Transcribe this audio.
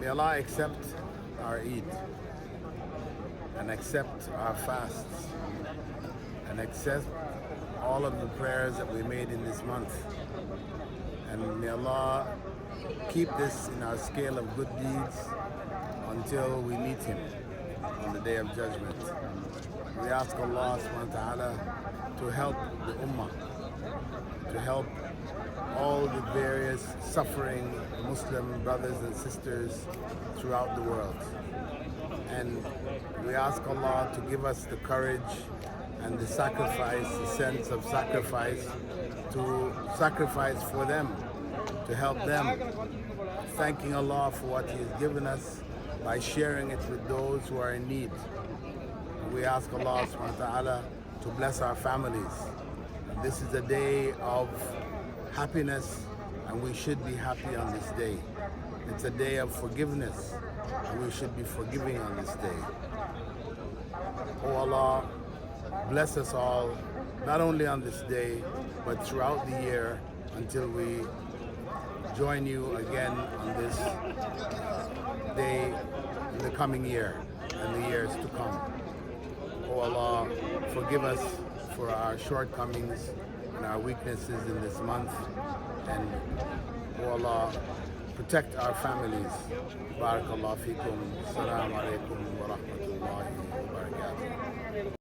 May Allah accept our Eid and accept our fasts and accept all of the prayers that we made in this month. And may Allah keep this in our scale of good deeds until we meet Him on the Day of Judgment. We ask Allah subhanahu wa ta'ala to help the Ummah, to help all the various suffering Muslim brothers and sisters throughout the world. And we ask Allah to give us the courage and the sacrifice, the sense of sacrifice, to sacrifice for them, to help them, thanking Allah for what He has given us by sharing it with those who are in need. And we ask Allah subhanahu wa ta'ala to bless our families. And this is a day of happiness, and we should be happy on this day. It's a day of forgiveness, and we should be forgiving on this day. Oh Allah, bless us all, not only on this day, but throughout the year until we join you again on this day in the coming year and the years to come. Oh Allah, forgive us for our shortcomings and our weaknesses in this month. And oh Allah, protect our families. Barakallahu feekum. Assalamu alaikum wa rahmatullahi wa barakatuh.